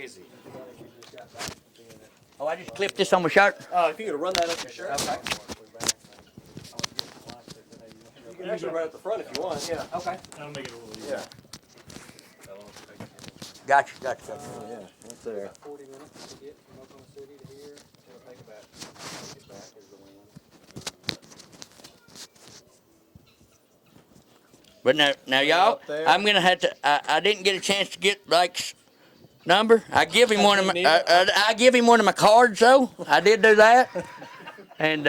crazy. Oh, I just clipped this on my shirt. If you could run that up your shirt. Okay. You can actually run up the front if you want. Yeah. Okay. That'll make it a little easier. Yeah. Gotcha. Yeah, that's there. 40 minutes to get from Oklahoma City to here. It'll take about get back as the wind. But now y'all, up there. I'm gonna have to. I didn't get a chance to get Blake's number. I give him one of my. I give him one of my cards though. I did do that. And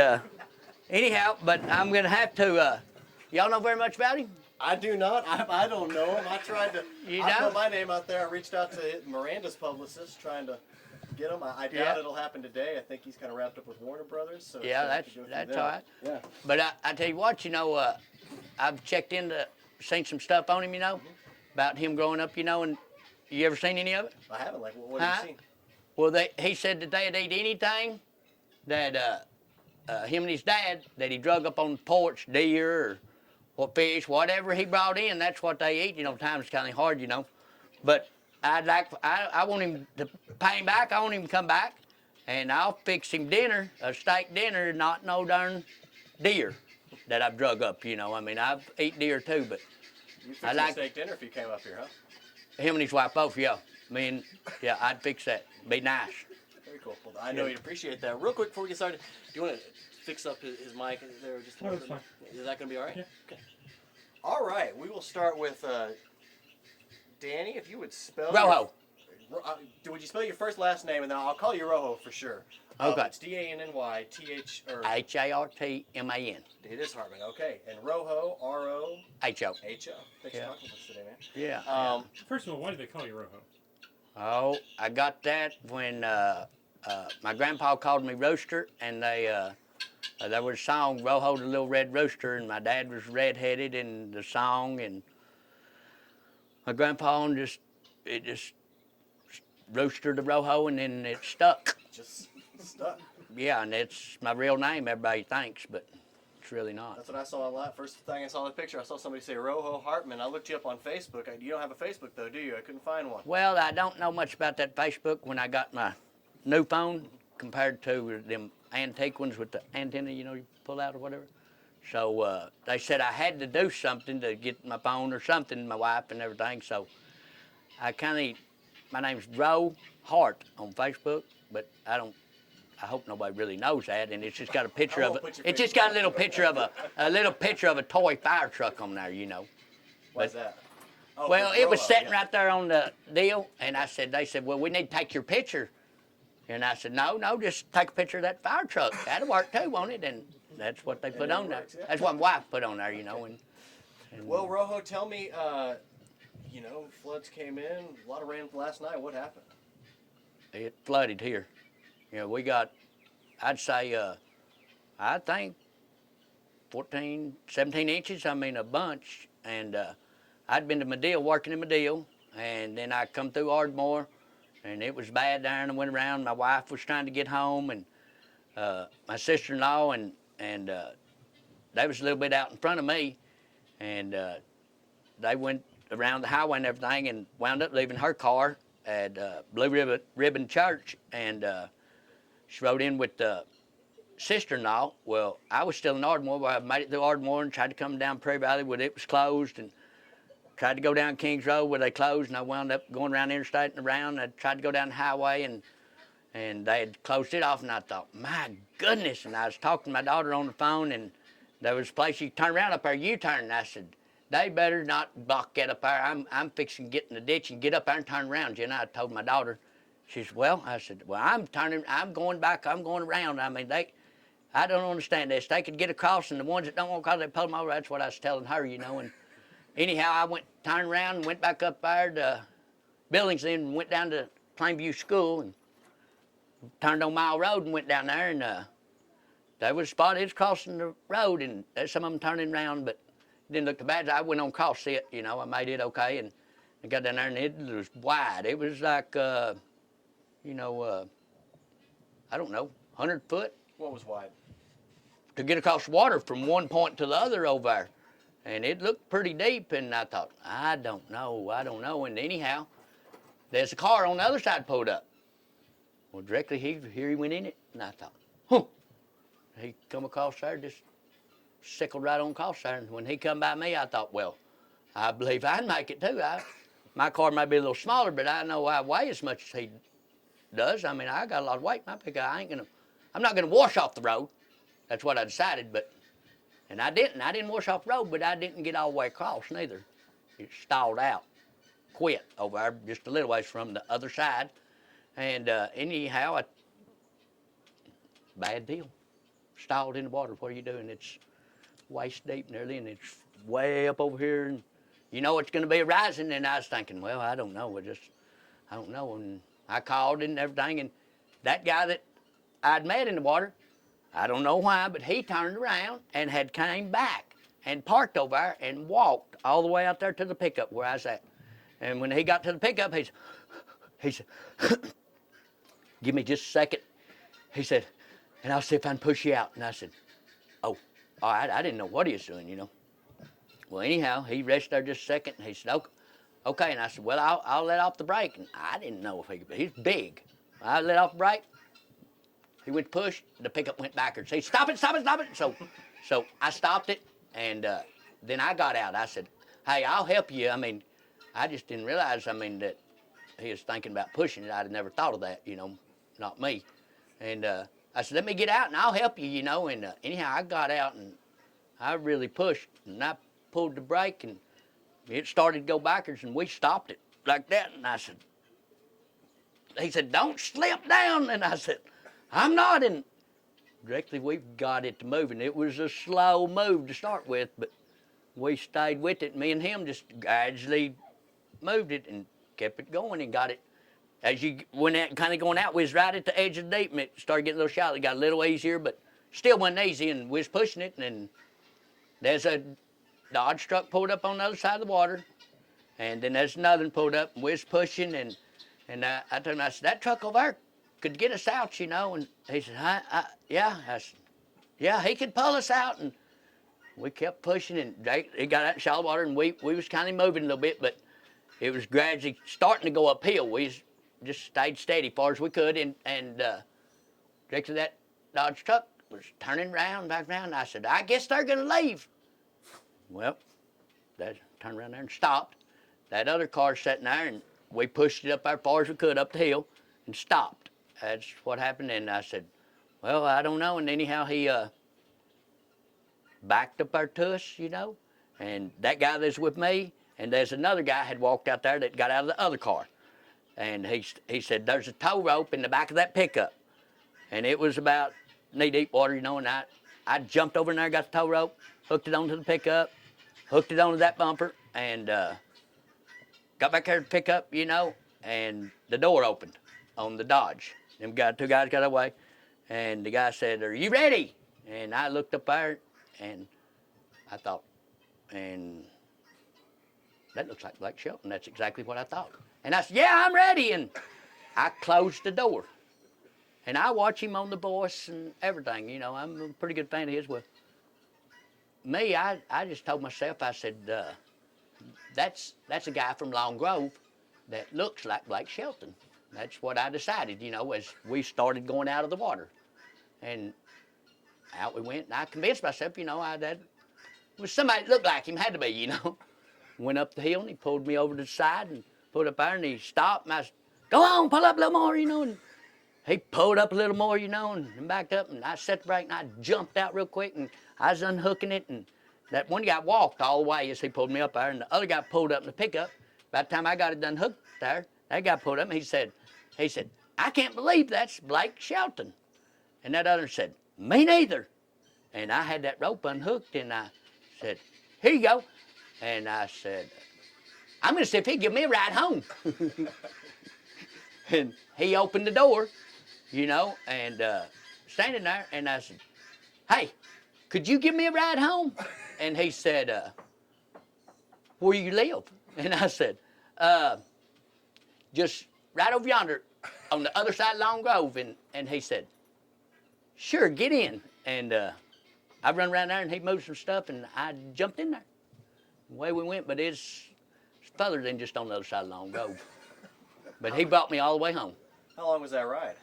anyhow, but I'm gonna have to. Y'all know very much about him? I do not. I don't know him. I tried to. You I don't? put my name out there. I reached out to Miranda's publicist trying to get him. I doubt Yeah. it'll happen today. I think he's kind of wrapped up with Warner Brothers. So Yeah, so I have to go through that's them. all right. Yeah. But I tell you what, I've checked into, seen some stuff on him, about him growing up, and you ever seen any of it? I haven't. Like, what have you seen? Well, he said that they'd eat anything that him and his dad, that he drug up on the porch, deer or fish, whatever he brought in, that's what they eat. Times kind of hard, But I want him to pay him back. I want him to come back, and I'll fix him dinner, a steak dinner, not no darn deer that I've drug up. I've eat deer too, but You fix I a like- steak dinner if you came up here, huh? him and his wife both, yeah. Yeah, I'd fix that. Be nice. Very cool. Well, I know you'd appreciate that. Real quick before we get started, do you want to fix up his mic there just a No, little it's bit? fine. Is that going to be all right? Yeah. Okay. All right. We will start with Danny. If you would spell Roho. Would you spell your first last name, and then I'll call you Roho for sure. Okay. It's DANNYTH or HARTMAN. it is Hartman. Okay. And Roho, ROHO. HO. Thanks for Yeah. talking with us today, man. Yeah. First of all, why do they call you Roho? Oh, I got that when my grandpa called me Rooster, and there was a song, Roho the Little Red Rooster, and my dad was redheaded in the song, and my grandpa just roosted the Roho, and then it stuck. Just stuck. Yeah, and it's my real name, everybody thinks, but it's really not. That's what I saw online. First thing I saw the picture, I saw somebody say Roho Hartman. I looked you up on Facebook. You don't have a Facebook though, do you? I couldn't find one. Well, I don't know much about that Facebook when I got my new phone compared to them antique ones with the antenna, you pull out or whatever. So they said I had to do something to get my phone or something, my wife and everything. So my name's Roe Hart on Facebook, but I hope nobody really knows that. And it's just got a picture of it. It's just got a little picture of a toy fire truck on there, Why's that? Oh, Well, for it was Roho, sitting yeah. right there on the deal, and they said, well, we need to take your picture. And I said, no, just take a picture of that fire truck. That'll work too, won't it? And that's what they put on there. works, yeah. That's what my wife put on there, and Well, Roho, tell me, floods came in, a lot of rain last night. What happened? it flooded here. We got, I'd say, I think 14, 17 inches, a bunch. And I'd been to Medill, working in Medill, and then I come through Ardmore, and it was bad there, and I went around. My wife was trying to get home, and my sister-in-law, and they was a little bit out in front of me, and they went around the highway and everything and wound up leaving her car at Blue Ribbon Church, and she rode in with the sister-in-law. Well, I was still in Ardmore, but I made it through Ardmore and tried to come down Prairie Valley where it was closed, and tried to go down Kings Road where they closed, and I wound up going around the interstate and around. I tried to go down the highway, and they had closed it off, and I thought, my goodness. And I was talking to my daughter on the phone, and there was a place you turn around up there, U-turn, and I said, they better not block that up there. I'm fixing to get in the ditch and get up there and turn around, Jenna. I told my daughter. She said, well, I said, well, I'm going back, I'm going around. I don't understand this. They could get across, and the ones that don't want to cross, they pull them over. That's what I was telling her, and anyhow, I turned around and went back up there to Billings, and went down to Plainview School, and turned on Mile Road and went down there, and there was a spot. It was crossing the road, and there's some of them turning around, but it didn't look too bad. I went on cross it, I made it okay, and I got down there, and it was wide. It was like, I don't know, 100 foot. What was wide? To get across the water from one point to the other over there. And it looked pretty deep, and I thought, I don't know. And anyhow, there's a car on the other side pulled up. Well, directly here he went in it, and I thought, huh. He come across there, just sickled right on across there. And when he come by me, I thought, well, I believe I'd make it too. My car might be a little smaller, but I know I weigh as much as he does. I mean, I got a lot of weight in my pickup. I'm not gonna wash off the road. That's what I decided, and I didn't wash off the road, but I didn't get all the way across neither. It stalled out, quit over there just a little ways from the other side. And anyhow, bad deal. Stalled in the water. What are you doing? It's waist deep nearly, and it's way up over here, and you know it's going to be a rising. And I was thinking, well, I don't know. I don't know. And I called and everything, and that guy that I'd met in the water, I don't know why, but he turned around and had came back and parked over there and walked all the way out there to the pickup where I was at. And when he got to the pickup, he said, give me just a second. He said, and I'll see if I can push you out. And I said, oh, all right. I didn't know what he was doing, you know. Well, anyhow, he rested there just a second, and he said, okay. And I said, well, I'll let off the brake. And I didn't know if he could, he's big. I let off the brake. He went to push, the pickup went backwards. He said, stop it. So I stopped it, and then I got out. I said, hey, I'll help you. I mean, I just didn't realize, that he was thinking about pushing it. I'd never thought of that, you know, not me. And I said, let me get out and I'll help you, you know. And anyhow, I got out and I really pushed, and I pulled the brake, and it started to go backwards, and we stopped it like that. And I said, he said, don't slip down. And I said, I'm not. And directly we got it to moving. It was a slow move to start with, but we stayed with it. Me and him just gradually moved it and kept it going and got it. As you went out, kind of going out, we was right at the edge of the deep, and it started getting a little shallow. It got a little easier, but still wasn't easy, and we was pushing it, and there's a Dodge truck pulled up on the other side of the water, and then there's another one pulled up, and we was pushing, and I told him, I said, that truck over there could get us out, you know. And he said, yeah. I said, yeah, he could pull us out. And we kept pushing, and it got out in shallow water, and we was kind of moving a little bit, but it was gradually starting to go uphill. We just stayed steady as far as we could, and directly that Dodge truck was turning around, back around, and I said, I guess they're going to leave. Well, they turned around there and stopped. That other car sitting there, and we pushed it up there as far as we could up the hill and stopped. That's what happened, and I said, well, I don't know. And anyhow, he backed up there to us, you know, and that guy that's with me, and there's another guy had walked out there that got out of the other car. And he said, there's a tow rope in the back of that pickup. And it was about knee-deep water, you know, and I jumped over in there, got the tow rope, hooked it onto the pickup, hooked it onto that bumper, and got back there to pick up, you know, and the door opened on the Dodge. Them two guys got away, and the guy said, are you ready? And I looked up there, and I thought, and that looks like Blake Shelton. That's exactly what I thought. And I said, yeah, I'm ready. And I closed the door. And I watch him on The Voice and everything. You know, I'm a pretty good fan of his. Well, me, I just told myself, I said, that's a guy from Long Grove that looks like Blake Shelton. That's what I decided, you know, as we started going out of the water. And out we went, and I convinced myself, you know, that was somebody that looked like him, had to be, you know. Went up the hill, and he pulled me over to the side and put up there, and he stopped, and I said, go on, pull up a little more, you know. And he pulled up a little more, you know, and backed up, and I set the brake, and I jumped out real quick, and I was unhooking it, and that one guy walked all the way as he pulled me up there, and the other guy pulled up in the pickup. By the time I got it done hooked there, that guy pulled up, and he said, I can't believe that's Blake Shelton. And that other said, me neither. And I had that rope unhooked, and I said, here you go. And I said, I'm going to see if he'd give me a ride home. And he opened the door, you know, and standing there, and I said, hey, could you give me a ride home? And he said, where you live? And I said, just right over yonder on the other side of Long Grove. And he said, sure, get in. And I run around there, and he moved some stuff, and I jumped in there. Away we went, but it's further than just on the other side of Long Grove. But he brought me all the way home. How long was that ride?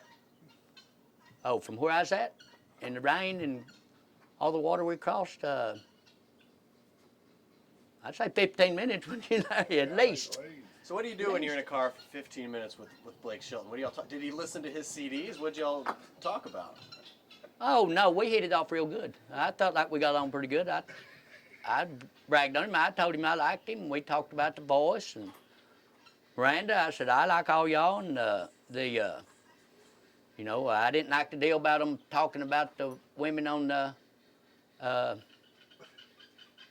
Oh, from where I was at, in the rain and all the water we crossed, I'd say 15 minutes, wouldn't you know, at least. So what do you do when you're in a car for 15 minutes with Blake Shelton? What do y'all talk? Did he listen to his CDs? What'd y'all talk about? Oh, no, we hit it off real good. I felt like we got on pretty good. I bragged on him. I told him I liked him. We talked about the voice and Miranda. I said, I like all y'all. And you know, I didn't like the deal about them talking about the women on the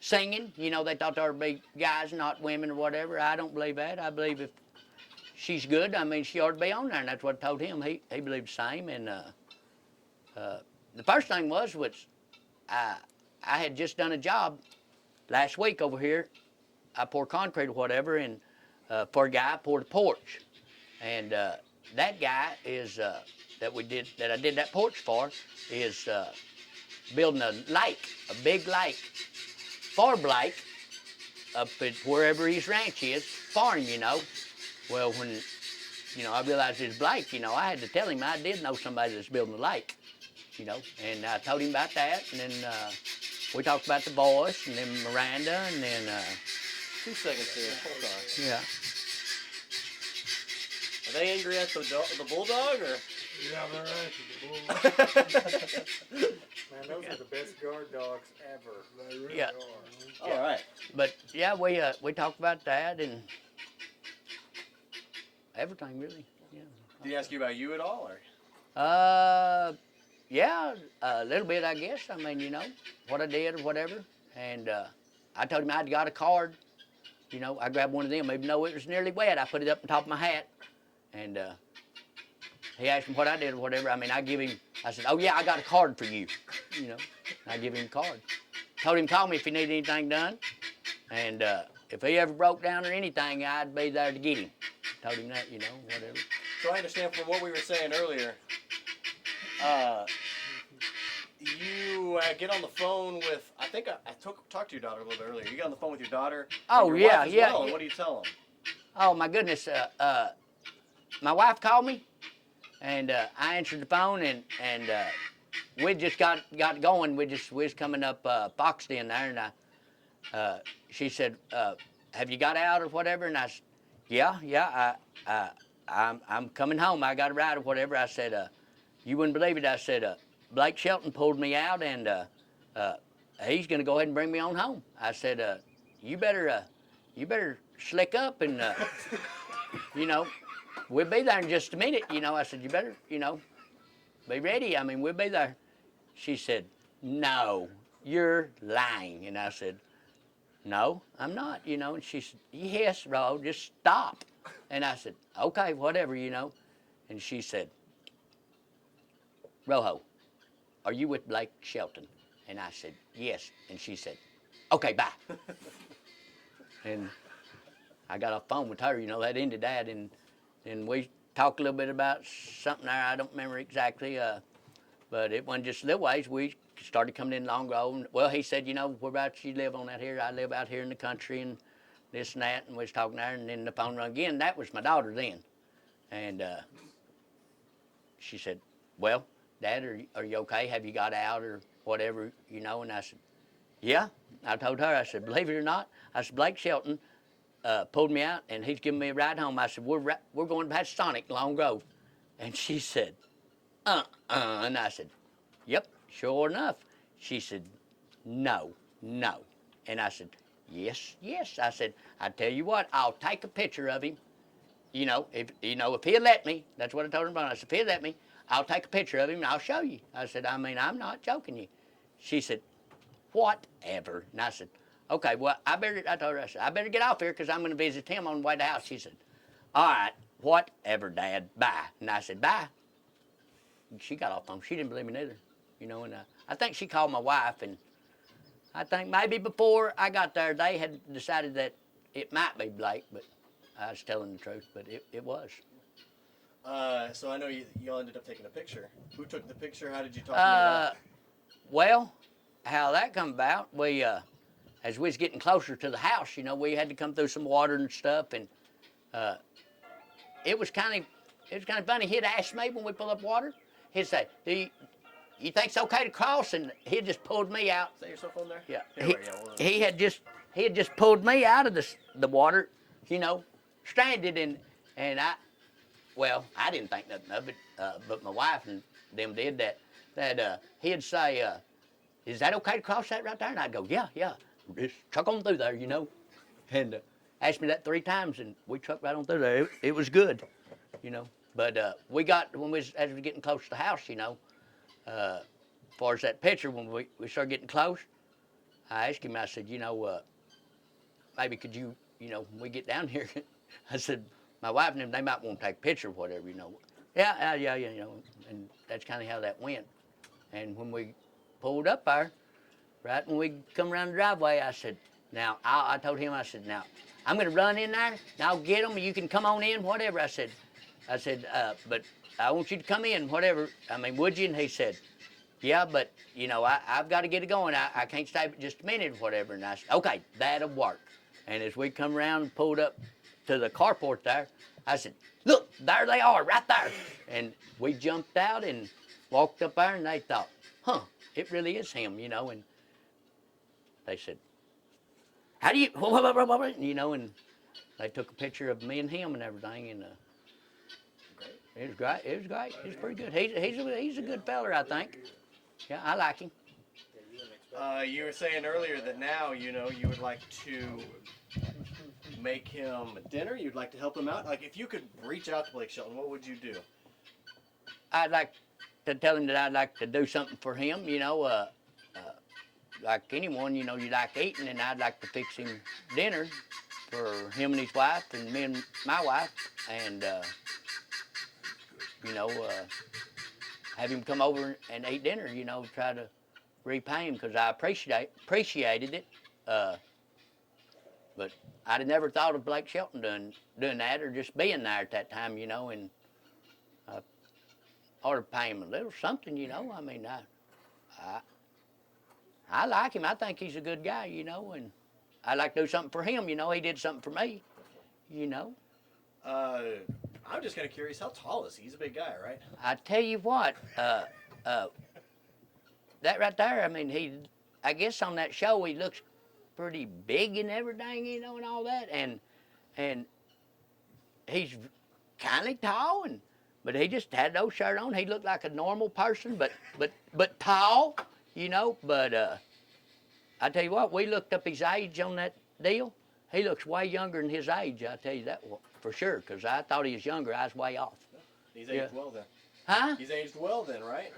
singing. You know, they thought there would be guys, not women or whatever. I don't believe that. I believe if she's good, I mean, she ought to be on there. And that's what I told him. He believed the same. And the first thing was I had just done a job last week over here. I poured concrete or whatever, and for a guy, I poured a porch. And that guy is that I did that porch for is building a lake, a big lake for Blake up at wherever his ranch is, farm, you know. Well, when you know I realized it was Blake, you know, I had to tell him I did know somebody that's building a lake. You know, and I told him about that, and then we talked about the voice, and then Miranda, and then 2 seconds here. Hold on. yeah. Are they angry at the bulldog or? Yeah, they're right. Man, those are the best guard dogs ever. They really Yeah. are. All right. But yeah, we talked about that and everything really. Yeah. Did he ask you about you at all, or? Yeah, a little bit, I guess. I mean, you know, what I did or whatever. And I told him I'd got a card. You know, I grabbed one of them, even though it was nearly wet. I put it up on top of my hat. And he asked me what I did or whatever. I mean, I said, oh, yeah, I got a card for you. You know, I give him a card. Told him call me if he needed anything done. And if he ever broke down or anything, I'd be there to get him. Told him that, you know, whatever. So I understand from what we were saying earlier, you get on the phone with, I think I talked to your daughter a little bit earlier. You get on the phone with your daughter. Oh, and your yeah, wife as yeah. well, and what do you tell them? Oh, my goodness. My wife called me, and I answered the phone, and we just got going. We was coming up Foxden there, and she said, have you got out or whatever? And I said, yeah, I'm coming home. I got a ride or whatever. I said, you wouldn't believe it. I said, Blake Shelton pulled me out, and he's going to go ahead and bring me on home. I said, you better slick up, and you know, we'll be there in just a minute. You know, I said, you better, you know, be ready. I mean, we'll be there. She said, no, you're lying. And I said, no, I'm not, you know. And she said, yes, Roho, just stop. And I said, okay, whatever, you know. And she said, Roho, are you with Blake Shelton? And I said, yes. And she said, okay, bye. And I got off the phone with her, you know, that ended that. And we talked a little bit about something there, I don't remember exactly, but it wasn't just a little ways. We started coming in Long Grove. And, well, he said, you know, whereabouts you live on out here? I live out here in the country and this and that. And we was talking there, and then the phone rang again. That was my daughter then. And she said, well, Dad, are you okay? Have you got out or whatever, you know? And I said, yeah. I told her, I said, believe it or not, I said, Blake Shelton pulled me out, and he's giving me a ride home. I said, we're going to Sonic, Long Grove. And she said, and I said, yep, sure enough. She said, no. And I said, yes. I said, I tell you what, I'll take a picture of him. You know, if he'll let me, that's what I told him. I said, if he'll let me, I'll take a picture of him and I'll show you. I said, I mean, I'm not joking you. She said, whatever. And I said, okay, well, I told her, I said, I better get off here because I'm going to visit him on the way to the house. She said, all right, whatever, Dad, bye. And I said, bye. And she got off the phone. She didn't believe me neither, you know, and I think she called my wife, and I think maybe before I got there, they had decided that it might be Blake, but I was telling the truth, but it was. So I know you all ended up taking a picture. Who took the picture? How did you talk to me? Well, how that come about, we, as we was getting closer to the house, you know, we had to come through some water and stuff, and it was kind of funny. He'd ask me when we pull up water. He'd say, "You think it's okay to cross?" And he'd just pulled me out. Is that your cell phone there? Yeah. Here, wait, yeah, He had just pulled me out of the water, stranded, and I didn't think nothing of it, but my wife and them did that. He'd say, "Is that okay to cross that right there?" And I'd go, "Yeah, just truck on through there, and asked me that 3 times, and we trucked right on through there. It was good, But we got as we were getting close to the house, as far as that picture, when we started getting close, I asked him. I said, maybe could you, when we get down here, I said, my wife and them, they might want to take a picture or whatever, Yeah, and that's kind of how that went. And when we pulled up there, right when we come around the driveway, I said, now, I told him, I said, now, I'm going to run in there, and I'll get them, and you can come on in, whatever. I said, but I want you to come in, whatever. I mean, would you? And he said, yeah, but, I've got to get it going. I can't stay but just a minute or whatever. And I said, okay, that'll work. And as we come around and pulled up to the carport there, I said, look, there they are, right there. And we jumped out and walked up there, and they thought, it really is him, And they said, how do you, and they took a picture of me and him and everything, and it was great. It was great. It was pretty good. He's a good feller, I think. Yeah, I like him. You were saying earlier that now, you would like to make him dinner. You'd like to help him out. Like, if you could reach out to Blake Shelton, what would you do? I'd like to tell him that I'd like to do something for him, like anyone, you like eating, and I'd like to fix him dinner for him and his wife and me and my wife, and, have him come over and eat dinner, try to repay him, because I appreciated it. But I'd never thought of Blake Shelton doing that, or just being there at that time, and I ought to pay him a little something, I mean, I like him. I think he's a good guy, and I'd like to do something for him, he did something for me, I'm just kind of curious, how tall is he? He's a big guy, right? I tell you what, that right there, I mean, I guess on that show he looks pretty big and everything, and all that, and he's kind of tall, but he just had no shirt on. He looked like a normal person, but tall, but I tell you what, we looked up his age on that deal. He looks way younger than his age, I tell you that for sure, because I thought he was younger. I was way off. He's aged well then. Huh? He's aged well then, right?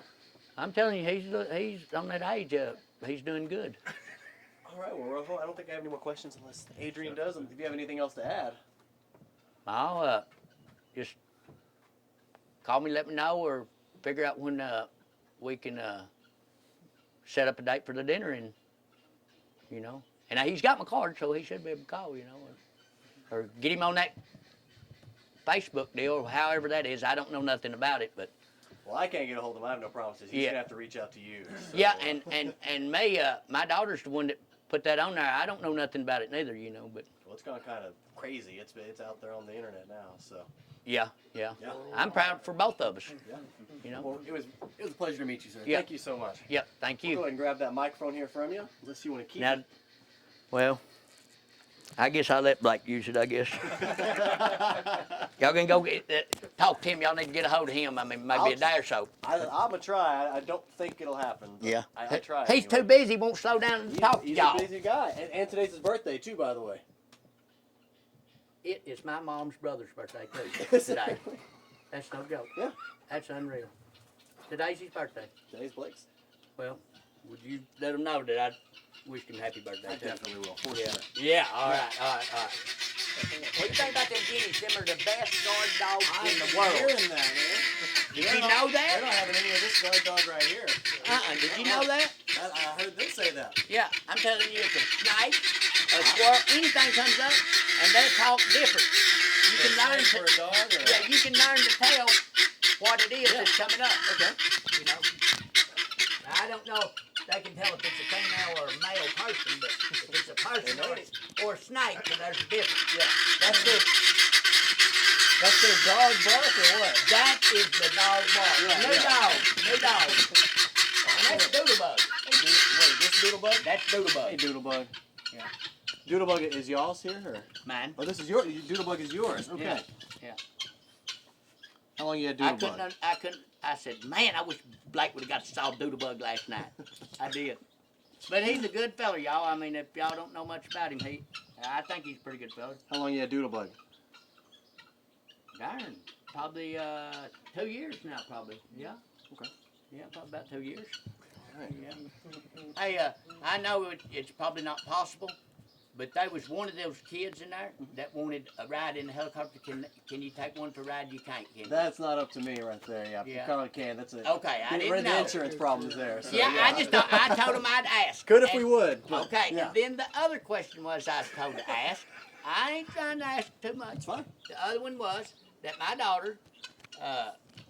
I'm telling you, he's on that age. He's doing good. All right, well, Roho, I don't think I have any more questions unless Adrian does. If you have anything else to add. I'll just call me, let me know, or figure out when we can set up a date for the dinner, and and he's got my card, so he should be able to call, or get him on that Facebook deal, or however that is. I don't know nothing about it, but. Well, I can't get a hold of him. I have no promises. He's gonna have to reach out to you. So. Yeah, and me, my daughter's the one that put that on there. I don't know nothing about it neither, but. Well, it's gone kind of crazy. It's out there on the internet now, so. Yeah. I'm proud for both of us. Yeah. Well, it was a pleasure to meet you, sir. Yeah. Thank you so much. Yep, thank you. We'll go ahead and grab that microphone here from you, unless you want to keep Now, it. well, I guess I'll let Blake use it, I guess. Y'all can go talk to him. Y'all need to get a hold of him. I mean, maybe a day or so. I'm going to try. I don't think it'll happen. Yeah. I try. He's too busy. Won't slow down and talk to He's y'all. a busy guy. And today's his birthday, too, by the way. It is my mom's brother's birthday, too, today. That's no joke. Yeah. That's unreal. Today's his birthday. Today's Blake's. Well, would you let him know that I wished him happy birthday? I definitely will. For Yeah. sure. Yeah, all right. What do you think about them guineas? Them are the best guard dogs in the world. I'm hearing that, man. Did you know They're that? not having any of this guard dog right here. Did you know that? I heard them say that. Yeah, I'm telling you, if a snake, a squirrel, anything comes up, and they talk different. You can learn to, For a dog? Or? yeah, you can learn to tell what it is that's coming up. Okay. Now, I don't know if they can tell if it's a female or a male person, but if it's a person or a snake, then there's a difference. Yeah. That's it. That's their dog bark or what? That is the dog bark. Yeah, New yeah. dog. New dog. And that's Doodlebug. Wait, this Doodlebug? That's Hey, Doodlebug. Doodlebug. Yeah. Doodlebug is y'all's here, or? Man. Oh, this is your. Doodlebug is yours. Okay. Yeah, yeah. How long you had I Doodlebug? couldn't, I said, man, I wish Blake would have got to saw Doodlebug last night. I did. But he's a good fella, y'all. I mean, if y'all don't know much about him, I think he's a pretty good fella. How long you had Doodlebug? Darn, probably 2 years now, probably. Yeah. Okay. Yeah, probably about 2 years. All right. Yeah. Hey, I know it's probably not possible, but there was one of those kids in there that wanted a ride in the helicopter. Can you take one for a ride? You can't, can you? That's not up to me right there. Yeah, Yeah. Carly can. That's it. Okay, I didn't The know. insurance problems there. So, Yeah, I told him I'd ask. Could if And- we would. but, Okay, Yeah. and then the other question was I was told to ask. I ain't trying to ask too much. It's fine. The other one was that my daughter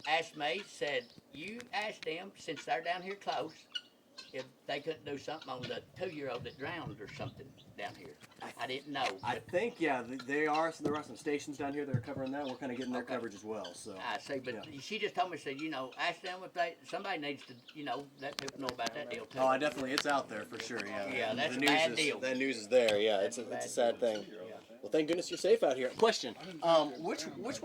asked me, said, you asked them, since they're down here close, if they couldn't do something on the 2-year-old that drowned or something down here. I didn't know. I think they are. So there are some stations down here that are covering that. We're kind of getting their Okay. coverage as well. So. I see, but Yeah. she just told me, said, ask them if somebody needs to, let people know about that deal too. Oh, I definitely. It's out there for sure. Yeah. Yeah, that's the a news bad is, deal. That news is there. Yeah, That's it's a a bad sad deal. thing. Yeah. Well, thank goodness you're safe out here. Question: which